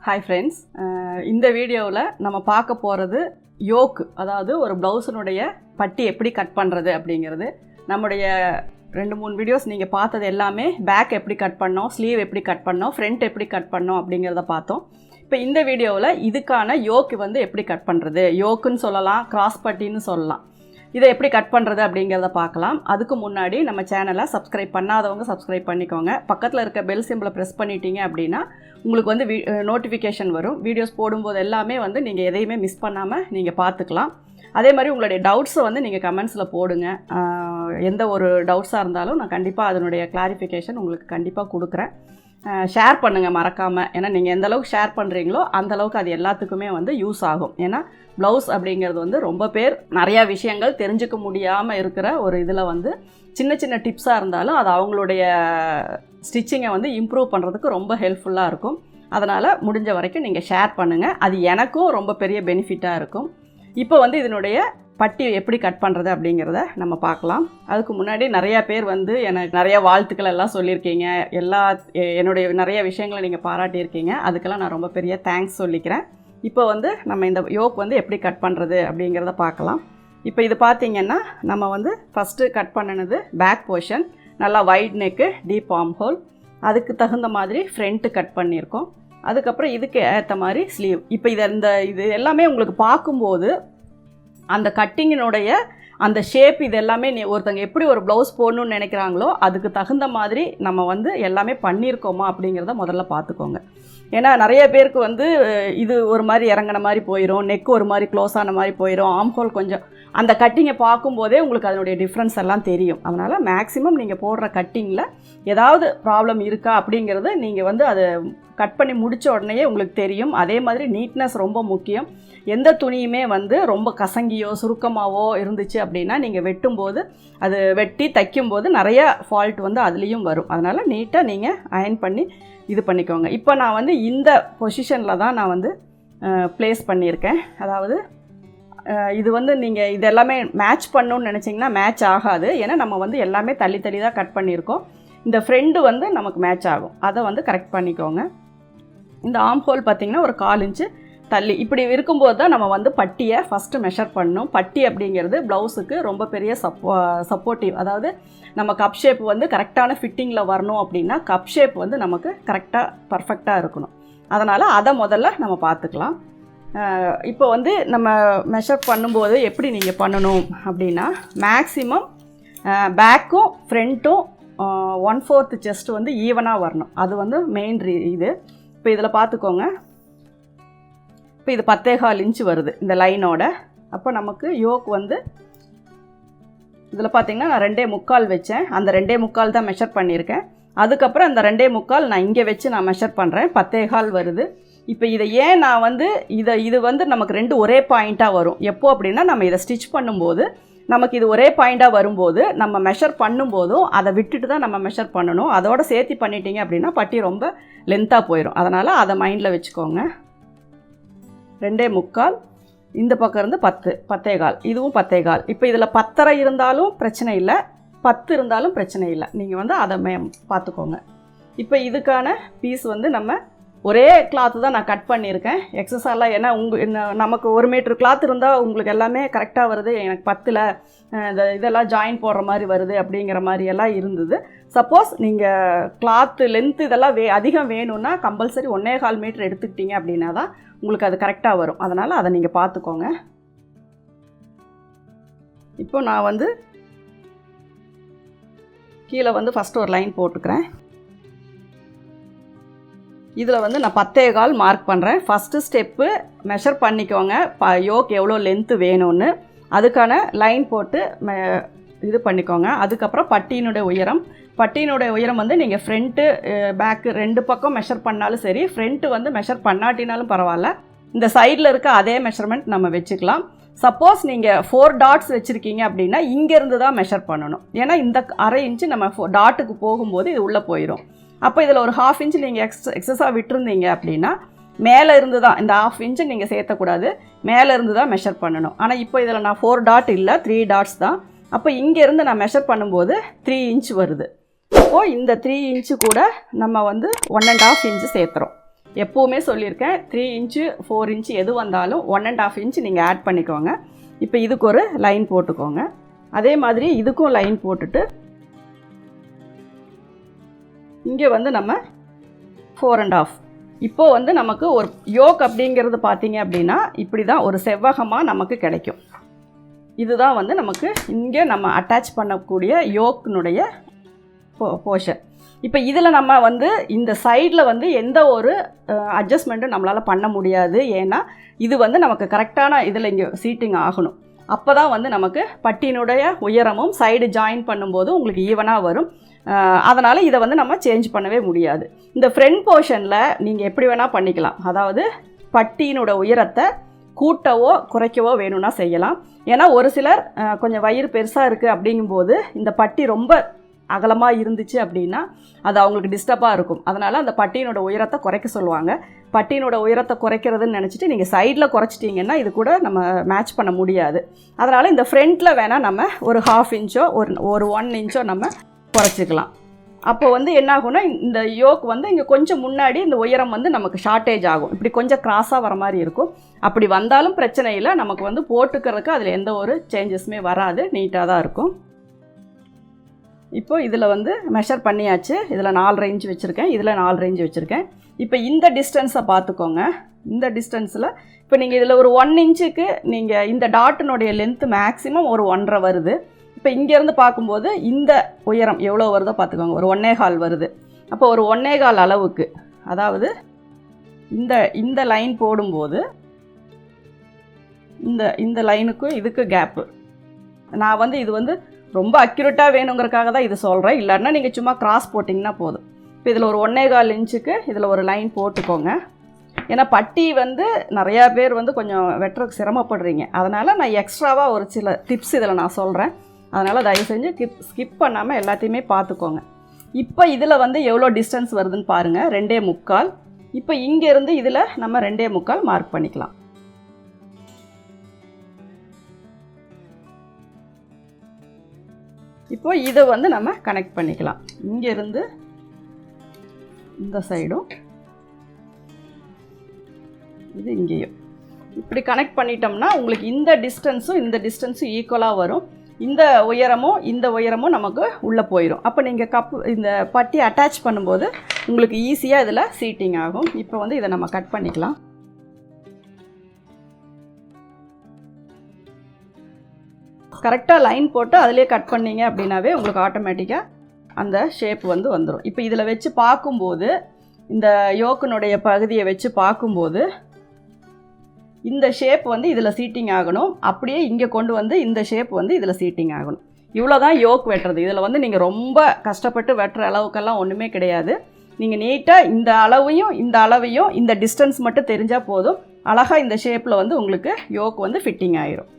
Hi friends, இந்த வீடியோவில் நம்ம பார்க்க போகிறது யோக், அதாவது ஒரு ப்ளவுஸினுடைய பட்டி எப்படி கட் பண்ணுறது அப்படிங்கிறது. நம்முடைய 2-3 வீடியோஸ் நீங்கள் பார்த்தது எல்லாமே பேக் எப்படி கட் பண்ணோம், ஸ்லீவ் எப்படி கட் பண்ணோம், ஃப்ரண்ட் எப்படி கட் பண்ணோம் அப்படிங்கிறத பார்த்தோம். இப்போ இந்த வீடியோவில் இதுக்கான யோக் எப்படி கட் பண்ணுறது, யோக்குன்னு சொல்லலாம், கிராஸ் பட்டின்னு சொல்லலாம். இதை எப்படி கட் பண்ணுறது அப்படிங்கிறத பார்க்கலாம். அதுக்கு முன்னாடி நம்ம சேனலை சப்ஸ்கிரைப் பண்ணாதவங்க சப்ஸ்கிரைப் பண்ணிக்கோங்க. பக்கத்தில் இருக்க பெல் சிம்பிளை ப்ரெஸ் பண்ணிட்டீங்க அப்படின்னா உங்களுக்கு நோட்டிஃபிகேஷன் வரும். வீடியோஸ் போடும்போது எல்லாமே நீங்கள் எதையுமே மிஸ் பண்ணாமல் நீங்கள் பார்த்துக்கலாம். அதே மாதிரி உங்களுடைய டவுட்ஸை நீங்கள் கமெண்ட்ஸில் போடுங்க. எந்த ஒரு டவுட்ஸாக இருந்தாலும் நான் கண்டிப்பாக அதனுடைய கிளாரிஃபிகேஷன் உங்களுக்கு கண்டிப்பாக கொடுக்குறேன். ஷேர் பண்ணுங்கள் மறக்காமல். ஏன்னா நீங்கள் எந்த அளவுக்கு ஷேர் பண்ணுறீங்களோ அந்தளவுக்கு அது எல்லாத்துக்குமே யூஸ் ஆகும். ஏன்னா ப்ளவுஸ் அப்படிங்கிறது ரொம்ப பேர் நிறையா விஷயங்கள் தெரிஞ்சுக்க முடியாமல் இருக்கிற ஒரு இதில் சின்ன சின்ன டிப்ஸாக இருந்தாலும் அது அவங்களுடைய ஸ்டிச்சிங்கை இம்ப்ரூவ் பண்ணுறதுக்கு ரொம்ப ஹெல்ப்ஃபுல்லாக இருக்கும். அதனால் முடிஞ்ச வரைக்கும் நீங்கள் ஷேர் பண்ணுங்கள். அது எனக்கும் ரொம்ப பெரிய பெனிஃபிட்டாக இருக்கும். இப்போ இதனுடைய பட்டி எப்படி கட் பண்ணுறது அப்படிங்கிறத நம்ம பார்க்கலாம். அதுக்கு முன்னாடி நிறையா பேர் எனக்கு நிறையா வாழ்த்துக்கள் எல்லாம் சொல்லியிருக்கீங்க. என்னுடைய நிறைய விஷயங்களை நீங்கள் பாராட்டியிருக்கீங்க. அதுக்கெல்லாம் நான் ரொம்ப பெரிய தேங்க்ஸ் சொல்லிக்கிறேன். இப்போ நம்ம இந்த யோக் எப்படி கட் பண்ணுறது அப்படிங்கிறத பார்க்கலாம். இப்போ இது பார்த்திங்கன்னா நம்ம ஃபஸ்ட்டு கட் பண்ணினது பேக் போர்ஷன், நல்லா wide neck, deep arm hole, அதுக்கு தகுந்த மாதிரி ஃப்ரண்ட்டு கட் பண்ணியிருக்கோம். அதுக்கப்புறம் இதுக்கு ஏற்ற மாதிரி ஸ்லீவ். இப்போ இது எல்லாமே உங்களுக்கு பார்க்கும்போது அந்த கட்டிங்கினுடைய அந்த ஷேப் இது எல்லாமே ஒருத்தங்க எப்படி ஒரு ப்ளவுஸ் போடணுன்னு நினைக்கிறாங்களோ அதுக்கு தகுந்த மாதிரி நம்ம எல்லாமே பண்ணியிருக்கோமா அப்படிங்கிறத முதல்ல பார்த்துக்கோங்க. ஏன்னா நிறைய பேருக்கு இது ஒரு மாதிரி இறங்கின மாதிரி போயிடும், நெக் ஒரு மாதிரி க்ளோஸ் ஆன மாதிரி போயிடும், ஆம்ஹோல் கொஞ்சம் அந்த கட்டிங்கை பார்க்கும்போதே உங்களுக்கு அதனுடைய டிஃப்ரென்ஸ் எல்லாம் தெரியும். அதனால் மேக்ஸிமம் நீங்கள் போடுற கட்டிங்கில் ஏதாவது ப்ராப்ளம் இருக்கா அப்படிங்கிறது நீங்கள் அதை கட் பண்ணி முடித்த உடனேயே உங்களுக்கு தெரியும். அதே மாதிரி நீட்னஸ் ரொம்ப முக்கியம். எந்த துணியுமே ரொம்ப கசங்கியோ சுருக்கமாகவோ இருந்துச்சு அப்படின்னா நீங்கள் வெட்டும்போது அது வெட்டி தைக்கும்போது நிறைய ஃபால்ட் அதுலேயும் வரும். அதனால் நீட்டாக நீங்கள் அயர்ன் பண்ணி இது பண்ணிக்கோங்க. இப்போ நான் இந்த பொசிஷனில் தான் நான் ப்ளேஸ் பண்ணியிருக்கேன். அதாவது இது நீங்கள் இது எல்லாமே மேட்ச் பண்ணணுன்னு நினச்சிங்கன்னா மேட்ச் ஆகாது. ஏன்னா நம்ம எல்லாமே தள்ளி தள்ளி தான் கட் பண்ணியிருக்கோம். இந்த ஃப்ரெண்டு நமக்கு மேட்ச் ஆகும். அதை கரெக்ட் பண்ணிக்கோங்க. இந்த ஆர்ம் ஹோல் பார்த்திங்கன்னா ஒரு 1/4 இன்ச்சு தள்ளி இப்படி இருக்கும்போது தான் நம்ம பட்டியை ஃபஸ்ட்டு மெஷர் பண்ணணும். பட்டி அப்படிங்கிறது ப்ளவுஸுக்கு ரொம்ப பெரிய சப்போர்ட்டிவ். அதாவது நம்ம கப் ஷேப் கரெக்டான ஃபிட்டிங்கில் வரணும் அப்படின்னா கப் ஷேப் நமக்கு கரெக்டாக பர்ஃபெக்டாக இருக்கணும். அதனால் அதை முதல்ல நம்ம பார்த்துக்கலாம். இப்போ நம்ம மெஷர் பண்ணும்போது எப்படி நீங்கள் பண்ணணும் அப்படின்னா மேக்ஸிமம் பேக்கும் ஃப்ரண்ட்டும் 1/4 செஸ்ட் ஈவனாக வரணும். அது மெயின் இது. இப்போ இதில் பார்த்துக்கோங்க. இப்போ இது 10.25 இன்ச்சு வருது இந்த லைனோட. அப்போ நமக்கு யோக் இதில் பார்த்திங்கன்னா நான் 2.25 வச்சேன். அந்த 2.25 தான் மெஷர் பண்ணியிருக்கேன். அதுக்கப்புறம் அந்த 2.25 நான் இங்கே வச்சு நான் மெஷர் பண்ணுறேன். 10.25 வருது. இப்போ இதை ஏன் நான் இது நமக்கு 2 ஒரே பாயிண்ட்டாக வரும். எப்போ அப்படின்னா நம்ம இதை ஸ்டிச் பண்ணும்போது நமக்கு இது ஒரே பாயிண்ட்டாக வரும்போது நம்ம மெஷர் பண்ணும்போதும் அதை விட்டுட்டு தான் நம்ம மெஷர் பண்ணணும். அதோடு சேர்த்து பண்ணிட்டீங்க அப்படின்னா பட்டி ரொம்ப லென்த்தாக போயிடும். அதனால் அதை மைண்டில் வச்சுக்கோங்க. 2.25 இந்த பக்கம் இருந்து 10.15 இதுவும் 10.15. இப்போ இதில் 10.5 இருந்தாலும் பிரச்சனை இல்லை, 10 இருந்தாலும் பிரச்சனை இல்லை. நீங்கள் அதை பார்த்துக்கோங்க. இப்போ இதுக்கான பீஸ் நம்ம ஒரே கிளாத்து தான் நான் கட் பண்ணியிருக்கேன். எக்ஸஸாலாம் ஏன்னா நமக்கு 1 மீட்டர் கிளாத் இருந்தால் உங்களுக்கு எல்லாமே கரெக்டாக வருது, எனக்கு 10 இதெல்லாம் ஜாயின் போடுற மாதிரி வருது அப்படிங்கிற மாதிரியெல்லாம் இருந்தது. சப்போஸ் நீங்கள் கிளாத்து லென்த்து இதெல்லாம் அதிகம் வேணும்னா கம்பல்சரி 1.25 மீட்டர் எடுத்துக்கிட்டீங்க அப்படின்னா தான் உங்களுக்கு அது கரெக்டாக வரும். அதனால் அதை நீங்கள் பார்த்துக்கோங்க. இப்போ நான் கீழே ஃபஸ்ட்டு ஒரு லைன் போட்டுக்கிறேன். இதில் நான் 10.15 மார்க் பண்ணுறேன். ஃபஸ்ட்டு ஸ்டெப்பு மெஷர் பண்ணிக்கோங்க யோக் எவ்வளோ லென்த்து வேணும்னு. அதுக்கான லைன் போட்டு இது பண்ணிக்கோங்க. அதுக்கப்புறம் பட்டியினுடைய உயரம் நீங்கள் ஃப்ரண்ட்டு பேக்கு 2 பக்கம் மெஷர் பண்ணாலும் சரி, ஃப்ரண்ட்டு மெஷர் பண்ணாட்டினாலும் பரவாயில்ல. இந்த சைடில் இருக்க அதே மெஷர்மெண்ட் நம்ம வச்சுக்கலாம். சப்போஸ் நீங்கள் 4 டாட்ஸ் வச்சுருக்கீங்க அப்படின்னா இங்கேருந்து தான் மெஷர் பண்ணணும். ஏன்னா இந்த 1/2 இன்ச்சு நம்ம டாட்டுக்கு போகும்போது இது உள்ளே போயிடும். அப்போ இதில் ஒரு 1/2 இன்ச்சு நீங்கள் எக்ஸஸாக விட்டுருந்தீங்க அப்படின்னா மேலே இருந்து தான் இந்த 1/2 இன்ச்சு நீங்கள் சேர்த்தக்கூடாது, மேலே இருந்து தான் மெஷர் பண்ணணும். ஆனால் இப்போ இதில் நான் 4 டாட் இல்லை, 3 டாட்ஸ் தான். அப்போ இங்கேருந்து நான் மெஷர் பண்ணும்போது 3 இன்ச் வருது. அப்போது இந்த 3 இன்ச்சு கூட நம்ம 1.5 இன்ச்சு சேர்த்துறோம். எப்போவுமே சொல்லியிருக்கேன் 3 இன்ச்சு 4 இன்ச்சு எது வந்தாலும் 1.5 இன்ச் நீங்கள் ஆட் பண்ணிக்கோங்க. இப்போ இதுக்கு ஒரு லைன் போட்டுக்கோங்க. அதே மாதிரி இதுக்கும் லைன் போட்டுட்டு இங்கே வந்து நம்ம 4.5. இப்போ வந்து நமக்கு ஒரு யோக் அப்படிங்கிறது பார்த்தீங்க அப்படின்னா இப்படி தான் ஒரு செவ்வகமாக நமக்கு கிடைக்கும். இதுதான் வந்து நமக்கு இங்கே நம்ம அட்டாச் பண்ணக்கூடிய யோக்கினுடைய போர்ஷன். இப்போ இதில் நம்ம வந்து இந்த சைடில் வந்து எந்த ஒரு அட்ஜஸ்ட்மெண்ட்டும் நம்மளால் பண்ண முடியாது. ஏன்னா இது வந்து நமக்கு கரெக்டான இதில் இங்கே சீட்டிங் ஆகணும். அப்போ தான் வந்து நமக்கு பட்டியினுடைய உயரமும் சைடு ஜாயின் பண்ணும்போது உங்களுக்கு ஈவனாக வரும். அதனால் இதை வந்து நம்ம சேஞ்ச் பண்ணவே முடியாது. இந்த ஃப்ரண்ட் போர்ஷனில் நீங்கள் எப்படி வேணால் பண்ணிக்கலாம். அதாவது பட்டியினோட உயரத்தை கூட்டவோ குறைக்கவோ வேணும்னா செய்யலாம். ஏன்னா ஒரு சிலர் கொஞ்சம் வயிறு பெருசாக இருக்குது அப்படிங்கும்போது இந்த பட்டி ரொம்ப அகலமாக இருந்துச்சு அப்படின்னா அது அவங்களுக்கு டிஸ்டர்பாக இருக்கும். அதனால் அந்த பட்டியினோட உயரத்தை குறைக்க சொல்லுவாங்க. பட்டியினோட உயரத்தை குறைக்கிறதுன்னு நினச்சிட்டு நீங்கள் சைடில் குறைச்சிட்டிங்கன்னா இது கூட நம்ம மேட்ச் பண்ண முடியாது. அதனால் இந்த ஃப்ரண்ட்டில் வேணால் நம்ம ஒரு 1/2 இன்ச்சோ ஒரு 1 இன்ச்சோ நம்ம குறைச்சிக்கலாம். அப்போ வந்து என்ன ஆகும்னா இந்த யோக் வந்து இங்கே கொஞ்சம் முன்னாடி இந்த உயரம் வந்து நமக்கு ஷார்ட்டேஜ் ஆகும். இப்படி கொஞ்சம் கிராஸாக வர மாதிரி இருக்கும். அப்படி வந்தாலும் பிரச்சனை இல்லை, நமக்கு வந்து போட்டுக்கிறதுக்கு அதில் எந்த ஒரு சேஞ்சஸுமே வராது, நீட்டாக தான் இருக்கும். இப்போ இதில் வந்து மெஷர் பண்ணியாச்சு. இதில் 4.5 இன்ச் வச்சுருக்கேன், இதில் 4.5 இன்ச் வச்சுருக்கேன். இப்போ இந்த டிஸ்டன்ஸை பார்த்துக்கோங்க. இந்த டிஸ்டன்ஸில் இப்போ நீங்கள் இதில் ஒரு 1 இன்ச்சுக்கு நீங்கள் இந்த டாட்டினுடைய லென்த்து மேக்ஸிமம் ஒரு 1.5 வருது. இப்போ இங்கேருந்து பார்க்கும்போது இந்த உயரம் எவ்வளோ வருதோ பார்த்துக்கோங்க, ஒரு 1.25 வருது. அப்போ ஒரு 1.25 அளவுக்கு, அதாவது இந்த லைன் போடும்போது இந்த லைனுக்கும் இதுக்கு கேப்பு. நான் வந்து இது வந்து ரொம்ப அக்யூரேட்டாக வேணுங்கிறதுக்காக தான் இது சொல்கிறேன். இல்லைன்னா நீங்கள் சும்மா கிராஸ் போட்டிங்கன்னா போதும். இப்போ இதில் ஒரு 1.25 இன்ச்சுக்கு இதில் ஒரு லைன் போட்டுக்கோங்க. ஏன்னா பட்டி வந்து நிறையா பேர் வந்து கொஞ்சம் வெட்டுறதுக்கு சிரமப்படுறீங்க. அதனால் நான் எக்ஸ்ட்ராவாக ஒரு சில டிப்ஸ் இதில் நான் சொல்கிறேன். அதனால் தயவு செஞ்சு ஸ்கிப் பண்ணாமல் எல்லாத்தையுமே பார்த்துக்கோங்க. இப்போ இதில் வந்து எவ்வளோ டிஸ்டன்ஸ் வருதுன்னு பாருங்கள், 2.25. இப்போ இங்கேருந்து இதில் நம்ம 2.25 மார்க் பண்ணிக்கலாம். இப்போ இதை வந்து நம்ம கனெக்ட் பண்ணிக்கலாம். இங்கேருந்து இந்த சைடும் இது இங்கேயும் இப்படி கனெக்ட் பண்ணிட்டோம்னா உங்களுக்கு இந்த டிஸ்டன்ஸும் ஈக்குவலாக வரும். இந்த உயரமும் நமக்கு உள்ளே போயிடும். அப்போ நீங்கள் இந்த பட்டி அட்டாச் பண்ணும்போது உங்களுக்கு ஈஸியாக இதில் சீட்டிங் ஆகும். இப்போ வந்து இதை நம்ம கட் பண்ணிக்கலாம். கரெக்டாக லைன் போட்டு அதிலே கட் பண்ணிங்க அப்படின்னாவே உங்களுக்கு ஆட்டோமேட்டிக்காக அந்த ஷேப் வந்து வந்துடும். இப்போ இதில் வச்சு பார்க்கும்போது இந்த யோக்கினுடைய பகுதியை வச்சு பார்க்கும்போது இந்த ஷேப் வந்து இதில் சீட்டிங் ஆகணும். அப்படியே இங்கே கொண்டு வந்து இந்த ஷேப் வந்து இதில் சீட்டிங் ஆகணும். இவ்வளோ தான் யோக் வெட்டுறது. இதில் வந்து நீங்கள் ரொம்ப கஷ்டப்பட்டு வெட்டுற அளவுக்கெல்லாம் ஒன்றுமே கிடையாது. நீங்கள் நீட்டாக இந்த அளவையும் இந்த டிஸ்டன்ஸ் மட்டும் தெரிஞ்சால் போதும். அழகாக இந்த ஷேப்பில் வந்து உங்களுக்கு யோக் வந்து ஃபிட்டிங் ஆயிரும்.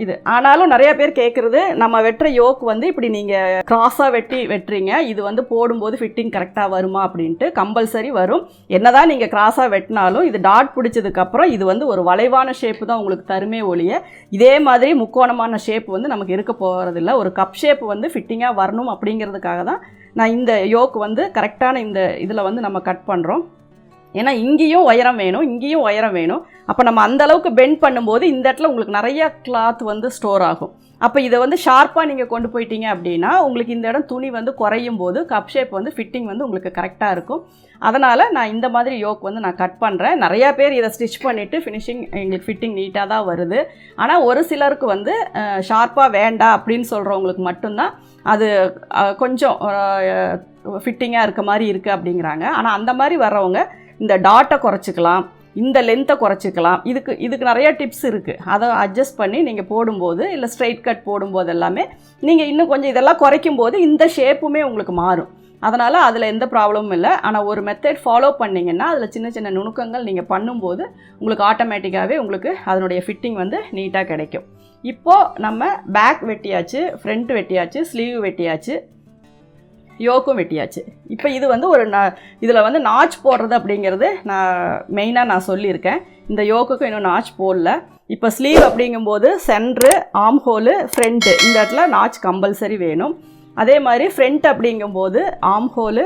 இது ஆனாலும் நிறைய பேர் கேட்குறது, நம்ம வெட்டுற யோக் வந்து இப்படி நீங்கள் கிராஸாக வெட்டுறீங்க, இது வந்து போடும்போது ஃபிட்டிங் கரெக்டாக வருமா அப்படின்ட்டு. கம்பல்சரி வரும். என்னதான் நீங்கள் கிராஸாக வெட்டினாலும் இது டாட் பிடிச்சதுக்கப்புறம் இது வந்து ஒரு வளைவான ஷேப்பு தான் உங்களுக்கு தருமே ஒழிய இதே மாதிரி முக்கோணமான ஷேப் வந்து நமக்கு இருக்க போகிறதில்ல. ஒரு கப் ஷேப் வந்து ஃபிட்டிங்காக வரணும் அப்படிங்கிறதுக்காக தான் நான் இந்த யோக் வந்து கரெக்டான இந்த இதில் வந்து நம்ம கட் பண்ணுறோம். ஏன்னா இங்கேயும் உயரம் வேணும். அப்போ நம்ம அந்தளவுக்கு பெண்ட் பண்ணும்போது இந்த இடத்துல உங்களுக்கு நிறையா கிளாத் வந்து ஸ்டோர் ஆகும். அப்போ இதை வந்து ஷார்ப்பாக நீங்கள் கொண்டு போயிட்டீங்க அப்படின்னா உங்களுக்கு இந்த இடம் துணி வந்து குறையும் போது கப் ஷேப் வந்து ஃபிட்டிங் வந்து உங்களுக்கு கரெக்டாக இருக்கும். அதனால் நான் இந்த மாதிரி யோக் வந்து நான் கட் பண்ணுறேன். நிறையா பேர் இதை ஸ்டிச் பண்ணிவிட்டு ஃபினிஷிங் எங்களுக்கு ஃபிட்டிங் நீட்டாக தான் வருது. ஆனால் ஒரு சிலருக்கு வந்து ஷார்ப்பாக வேண்டாம் அப்படின்னு சொல்கிறவங்களுக்கு மட்டும்தான் அது கொஞ்சம் ஃபிட்டிங்காக இருக்க மாதிரி இருக்குது அப்படிங்கிறாங்க. ஆனால் அந்த மாதிரி வர்றவங்க இந்த டாட்டை குறைச்சிக்கலாம், இந்த லென்த்தை குறைச்சிக்கலாம். இதுக்கு நிறைய டிப்ஸ் இருக்குது. அதை அட்ஜஸ்ட் பண்ணி நீங்கள் போடும்போது, இல்லை ஸ்ட்ரைட் கட் போடும்போது எல்லாமே நீங்கள் இன்னும் கொஞ்சம் இதெல்லாம் குறைக்கும் போது இந்த ஷேப்புமே உங்களுக்கு மாறும். அதனால் அதில் எந்த ப்ராப்ளமும் இல்லை. ஆனால் ஒரு மெத்தட் ஃபாலோ பண்ணிங்கன்னா அதில் சின்ன சின்ன நுணுக்கங்கள் நீங்கள் பண்ணும்போது உங்களுக்கு ஆட்டோமேட்டிக்காகவே உங்களுக்கு அதனுடைய ஃபிட்டிங் வந்து நீட்டாக கிடைக்கும். இப்போது நம்ம பேக் வெட்டியாச்சு, ஃப்ரண்ட் வெட்டியாச்சு, ஸ்லீவ் வெட்டியாச்சு, யோக்கும் வெட்டியாச்சு. இப்போ இது வந்து இதில் வந்து நாச் போடுறது அப்படிங்கிறது நான் சொல்லியிருக்கேன். இந்த யோக்குக்கும் இன்னும் நாச் போடல. இப்போ ஸ்லீவ் அப்படிங்கும்போது சென்ட்ரு, ஆர்ம் ஹோலு, ஃப்ரண்ட்டு இந்த இடத்துல நாச் கம்பல்சரி வேணும். அதே மாதிரி ஃப்ரண்ட் அப்படிங்கும்போது ஆர்ம் ஹோலு,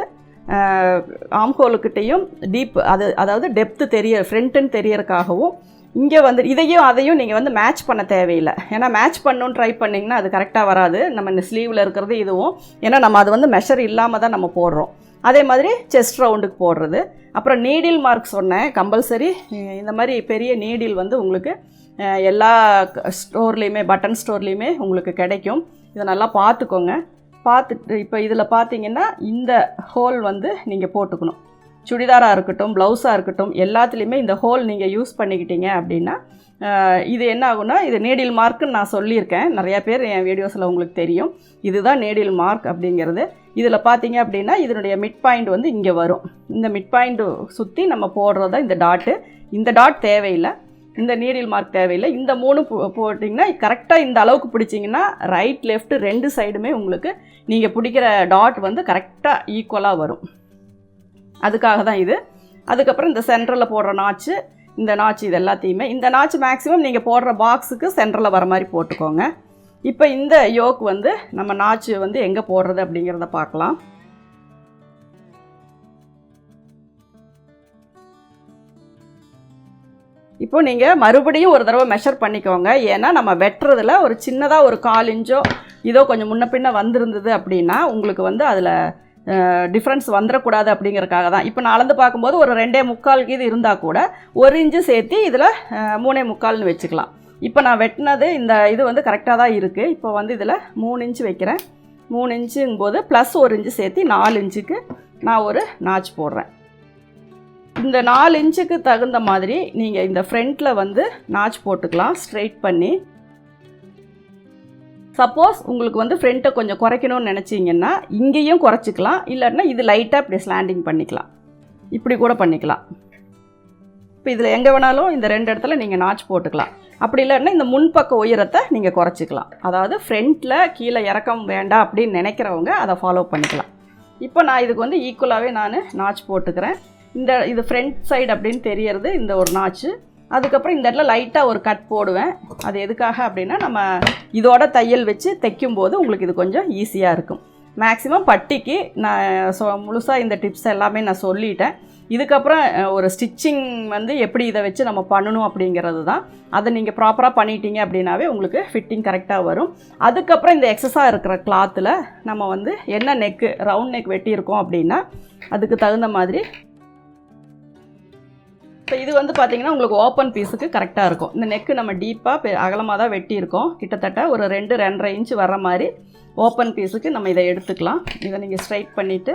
ஆம்ஹோலுக்கிட்டையும் டீப் அதாவது டெப்த்து ஃப்ரண்ட்டுன்னு தெரியறதுக்காகவும் இங்கே வந்து இதையும் அதையும் நீங்கள் வந்து மேட்ச் பண்ண தேவையில்லை. ஏன்னா மேட்ச் பண்ணணுன்னு ட்ரை பண்ணிங்கன்னா அது கரெக்டாக வராது. நம்ம இந்த ஸ்லீவில் இருக்கிறது இதுவும், ஏன்னா நம்ம அது வந்து மெஷர் இல்லாமல் தான் நம்ம போடுறோம். அதே மாதிரி செஸ்ட் ரவுண்டுக்கு போடுறது. அப்புறம் நீடில் மார்க் சொன்னேன், கம்பல்சரி இந்த மாதிரி பெரிய நீடில் வந்து உங்களுக்கு எல்லா ஸ்டோர்லேயுமே, பட்டன் ஸ்டோர்லேயுமே உங்களுக்கு கிடைக்கும். இதை நல்லா பார்த்துக்கோங்க. பார்த்துட்டு இப்போ இதில் பார்த்தீங்கன்னா இந்த ஹோல் வந்து நீங்கள் போட்டுக்கணும். சுடிதாராக இருக்கட்டும், ப்ளவுஸாக இருக்கட்டும், எல்லாத்துலேயுமே இந்த ஹோல் நீங்கள் யூஸ் பண்ணிக்கிட்டீங்க அப்படின்னா இது என்ன ஆகுனா, இது நீடில் மார்க்குன்னு நான் சொல்லியிருக்கேன். நிறையா பேர் என் வீடியோஸில் உங்களுக்கு தெரியும். இதுதான் நீடில் மார்க் அப்படிங்கிறது. இதில் பார்த்தீங்க அப்படின்னா இதனுடைய மிட் பாயிண்ட் வந்து இங்கே வரும். இந்த மிட் பாயிண்ட்டு சுற்றி நம்ம போடுறது தான் இந்த டாட்டு. இந்த டாட் தேவையில்லை, இந்த நீடில் மார்க் தேவையில்லை. இந்த 3 போட்டிங்கன்னா கரெக்டாக இந்த அளவுக்கு பிடிச்சிங்கன்னா ரைட் லெஃப்ட் 2 சைடுமே உங்களுக்கு நீங்கள் பிடிக்கிற டாட் வந்து கரெக்டாக ஈக்குவலாக வரும். அதுக்காக தான் இது. அதுக்கப்புறம் இந்த சென்டரில் போடுற நாச்சு, இந்த நாச்சு, இது எல்லாத்தையுமே இந்த நாச்சு மேக்ஸிமம் நீங்கள் போடுற பாக்ஸுக்கு சென்டரில் வர மாதிரி போட்டுக்கோங்க. இப்போ இந்த யோக் வந்து நம்ம நாச்சு வந்து எங்கே போடுறது அப்படிங்கிறத பார்க்கலாம். இப்போ நீங்கள் மறுபடியும் ஒரு தடவை மெஷர் பண்ணிக்கோங்க. ஏன்னா நம்ம வெட்டுறதுல ஒரு சின்னதாக ஒரு 1/4 இன்ச்சோ இதோ கொஞ்சம் முன்ன பின்ன வந்திருந்தது அப்படின்னா உங்களுக்கு வந்து அதில் டிஃப்ரென்ஸ் வந்துடக்கூடாது அப்படிங்கிறக்காக தான். இப்போ நான் அளந்து பார்க்கும்போது ஒரு 2.25 இது இருந்தால் கூட 1 இன்ச்சு சேர்த்து இதில் 3.25 வச்சுக்கலாம். இப்போ நான் வெட்டினது இந்த இது வந்து கரெக்டாக தான் இருக்குது. இப்போ வந்து இதில் 3 இன்ச்சு வைக்கிறேன். 3 இன்ச்சுங்கும்போது ப்ளஸ் 1 இன்ச்சு சேர்த்து 4 இன்ச்சுக்கு நான் ஒரு நாச் போடுறேன். இந்த 4 இன்ச்சுக்கு தகுந்த மாதிரி நீங்கள் இந்த ஃப்ரண்ட்டில் வந்து நாச் போட்டுக்கலாம் ஸ்ட்ரெயிட் பண்ணி. சப்போஸ் உங்களுக்கு வந்து ஃப்ரண்ட்டை கொஞ்சம் குறைக்கணும்னு நினச்சிங்கன்னா இங்கேயும் குறைச்சிக்கலாம், இல்லைன்னா இது லைட்டாக இப்படி ஸ்லாண்டிங் பண்ணிக்கலாம், இப்படி கூட பண்ணிக்கலாம். இப்போ இதில் எங்கே வேணாலும் இந்த 2 இடத்துல நீங்கள் நாச் போட்டுக்கலாம். அப்படி இல்லைன்னா இந்த முன்பக்க உயரத்தை நீங்கள் குறைச்சிக்கலாம். அதாவது ஃப்ரண்ட்டில் கீழே இறக்கம் வேண்டாம் அப்படின்னு நினைக்கிறவங்க அதை ஃபாலோ பண்ணிக்கலாம். இப்போ நான் இதுக்கு வந்து ஈக்குவலாகவே நான் நாச் போட்டுக்கிறேன். இது ஃப்ரண்ட் சைடு அப்படின்னு தெரியறது இந்த ஒரு நாச்சு. அதுக்கப்புறம் இந்த இடத்துல லைட்டாக ஒரு கட் போடுவேன். அது எதுக்காக அப்படின்னா நம்ம இதோட தையல் வச்சு தைக்கும்போது உங்களுக்கு இது கொஞ்சம் ஈஸியாக இருக்கும். மேக்ஸிமம் பட்டிக்கு நான் முழுசாக இந்த டிப்ஸ் எல்லாமே நான் சொல்லிட்டேன். இதுக்கப்புறம் ஒரு ஸ்டிச்சிங் வந்து எப்படி இதை வச்சு நம்ம பண்ணணும் அப்படிங்கிறது தான். அதை நீங்கள் ப்ராப்பராக பண்ணிட்டீங்க அப்படின்னாவே உங்களுக்கு ஃபிட்டிங் கரெக்டாக வரும். அதுக்கப்புறம் இந்த எக்ஸஸாக இருக்கிற கிளாத்தில் நம்ம வந்து என்ன நெக்கு, ரவுண்ட் நெக் வெட்டியிருக்கோம் அப்படின்னா அதுக்கு தகுந்த மாதிரி இப்போ இது வந்து பார்த்திங்கன்னா உங்களுக்கு ஓப்பன் பீஸுக்கு கரெக்டாக இருக்கும். இந்த நெக்கு நம்ம டீப்பாக அகலமாக தான் வெட்டியிருக்கோம். கிட்டத்தட்ட ஒரு 2-2.5 இன்ச்சு வர மாதிரி ஓப்பன் பீஸுக்கு நம்ம இதை எடுத்துக்கலாம். இதை நீங்கள் ஸ்ட்ரைட் பண்ணிவிட்டு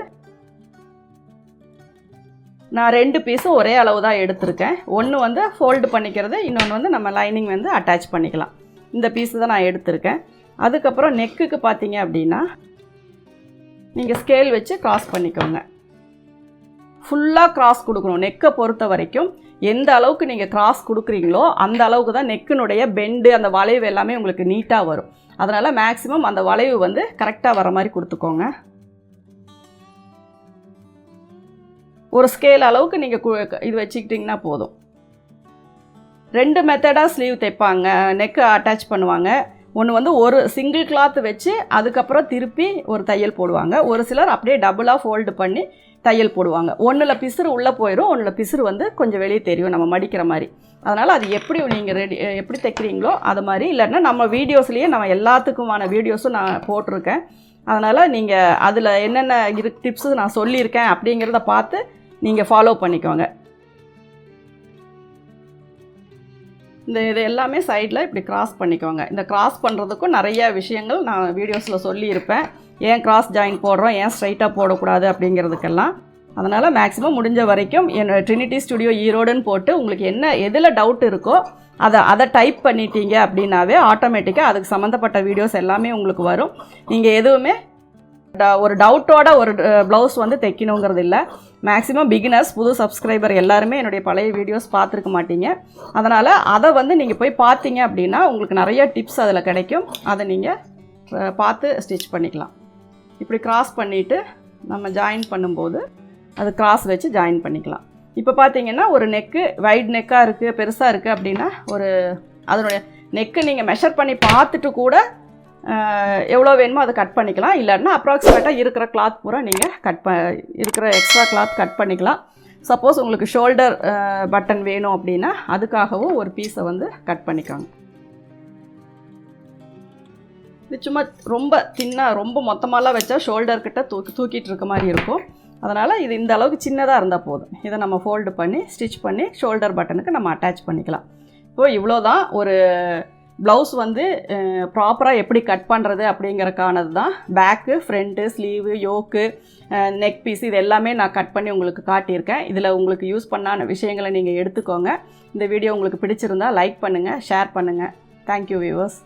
நான் 2 பீஸும் ஒரே அளவு தான் எடுத்திருக்கேன். ஒன்று வந்து ஃபோல்டு பண்ணிக்கிறது, இன்னொன்று வந்து நம்ம லைனிங் வந்து அட்டாச் பண்ணிக்கலாம். இந்த பீஸு தான் நான் எடுத்திருக்கேன். அதுக்கப்புறம் நெக்குக்கு பார்த்தீங்க அப்படின்னா நீங்கள் ஸ்கேல் வச்சு கிராஸ் பண்ணிக்கோங்க. ஃபுல்லாக கிராஸ் கொடுக்கணும். நெக்கை பொறுத்த வரைக்கும் எந்த அளவுக்கு நீங்கள் கிராஸ் கொடுக்குறீங்களோ அந்த அளவுக்கு தான் நெக்கினுடைய பெண்டு, அந்த வளைவு எல்லாமே உங்களுக்கு நீட்டாக வரும். அதனால் மேக்ஸிமம் அந்த வளைவு வந்து கரெக்டாக வர மாதிரி கொடுத்துக்கோங்க. ஒரு ஸ்கேல் அளவுக்கு நீங்கள் இது வச்சுக்கிட்டிங்கன்னா போதும். 2 மெத்தடாக ஸ்லீவ் தைப்பாங்க, நெக்கு அட்டாச் பண்ணுவாங்க. ஒன்று வந்து ஒரு சிங்கிள் கிளாத் வச்சு அதுக்கப்புறம் திருப்பி ஒரு தையல் போடுவாங்க. ஒரு சிலர் அப்படியே டபுளாக ஃபோல்டு பண்ணி தையல் போடுவாங்க. ஒன்றில் பிசுறு உள்ளே போயிடும், ஒன்றில் பிசுறு வந்து கொஞ்சம் வெளியே தெரியும் நம்ம மடிக்கிற மாதிரி. அதனால் அது எப்படி நீங்கள் எப்படி தைக்கிறீங்களோ அது மாதிரி, இல்லைன்னா நம்ம வீடியோஸ்லேயே நம்ம எல்லாத்துக்குமான வீடியோஸும் நான் போட்டிருக்கேன். அதனால் நீங்கள் அதில் என்னென்ன டிப்ஸு நான் சொல்லியிருக்கேன் அப்படிங்கிறத பார்த்து நீங்கள் ஃபாலோ பண்ணிக்கோங்க. இது எல்லாமே சைடில் இப்படி கிராஸ் பண்ணிக்கோங்க. இந்த கிராஸ் பண்ணுறதுக்கும் நிறைய விஷயங்கள் நான் வீடியோஸில் சொல்லியிருப்பேன். ஏன் கிராஸ் ஜாயின் போடுறோம், ஏன் ஸ்ட்ரைட்டாக போடக்கூடாது அப்படிங்கிறதுக்கெல்லாம். அதனால் மேக்ஸிமம் முடிஞ்ச வரைக்கும் ட்ரினிட்டி ஸ்டுடியோ ஈரோடுன்னு போட்டு உங்களுக்கு எதில் டவுட் இருக்கோ அதை டைப் பண்ணிட்டீங்க அப்படின்னாவே ஆட்டோமேட்டிக்காக அதுக்கு சம்மந்தப்பட்ட வீடியோஸ் எல்லாமே உங்களுக்கு வரும். நீங்கள் எதுவுமே ஒரு டவுட்டோட ஒரு ப்ளவுஸ் வந்து தைக்கணுங்கிறது இல்லை. மேக்ஸிமம் பிகினர்ஸ், புது சப்ஸ்கிரைபர் எல்லாருமே என்னுடைய பழைய வீடியோஸ் பார்த்துருக்க மாட்டீங்க. அதனால் அதை வந்து நீங்கள் போய் பார்த்தீங்க அப்படின்னா உங்களுக்கு நிறைய டிப்ஸ் அதில் கிடைக்கும். அதை நீங்கள் பார்த்து ஸ்டிச் பண்ணிக்கலாம். இப்படி கிராஸ் பண்ணிவிட்டு நம்ம ஜாயின் பண்ணும்போது அது கிராஸ் வச்சு ஜாயின் பண்ணிக்கலாம். இப்போ பார்த்தீங்கன்னா ஒரு நெக்கு வைட் நெக்காக இருக்குது, பெருசாக இருக்குது அப்படின்னா அதனுடைய நெக்கு நீங்கள் மெஷர் பண்ணி பார்த்துட்டு கூட எவ்வளோ வேணுமோ அதை கட் பண்ணிக்கலாம். இல்லைன்னா அப்ராக்சிமேட்டாக இருக்கிற கிளாத் பூரா நீங்கள் இருக்கிற எக்ஸ்ட்ரா கிளாத் கட் பண்ணிக்கலாம். சப்போஸ் உங்களுக்கு ஷோல்டர் பட்டன் வேணும் அப்படின்னா அதுக்காகவும் ஒரு பீஸை வந்து கட் பண்ணிக்கோங்க. இது சும்மா ரொம்ப தின்னாக ரொம்ப மொத்தமாலாம் வச்சா ஷோல்டர்கிட்ட தூக்கிட்டு இருக்க மாதிரி இருக்கும். அதனால் இது இந்த அளவுக்கு சின்னதாக இருந்தால் போதும். இதை நம்ம ஃபோல்டு பண்ணி ஸ்டிச் பண்ணி ஷோல்டர் பட்டனுக்கு நம்ம அட்டாச் பண்ணிக்கலாம். இப்போது இவ்வளோ தான் ஒரு ப்ளவுஸ் வந்து ப்ராப்பராக எப்படி கட் பண்ணுறது அப்படிங்கிறக்கானது தான். Back, front, sleeve, yoke, neck piece இது எல்லாமே நான் கட் பண்ணி உங்களுக்கு காட்டியிருக்கேன். இதில் உங்களுக்கு யூஸ் பண்ணான விஷயங்களை நீங்கள் எடுத்துக்கோங்க. இந்த வீடியோ உங்களுக்கு பிடிச்சிருந்தால் லைக் பண்ணுங்கள், ஷேர் பண்ணுங்கள். Thank you viewers.